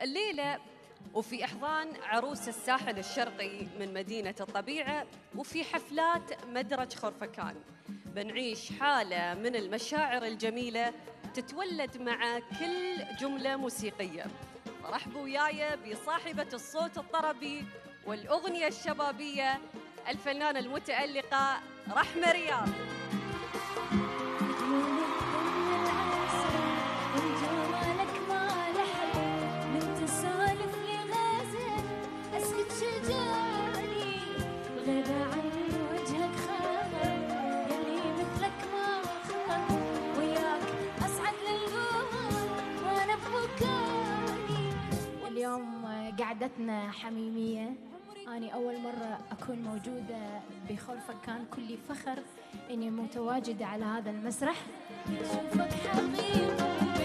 الليلة وفي إحضان عروس الساحل الشرقي من مدينة الطبيعة وفي حفلات مدرج خرفكان، بنعيش حالة من المشاعر الجميلة تتولد مع كل جملة موسيقية. فرحبوا وياي بصاحبة الصوت الطربي والأغنية الشبابية، الفنانة المتألقة رحمة رياض. اليوم قعدتنا حميمية، أنا أول مرة أكون موجودة بخرفكان، كلي فخر إني متواجدة على هذا المسرح. أشوفك حقيقة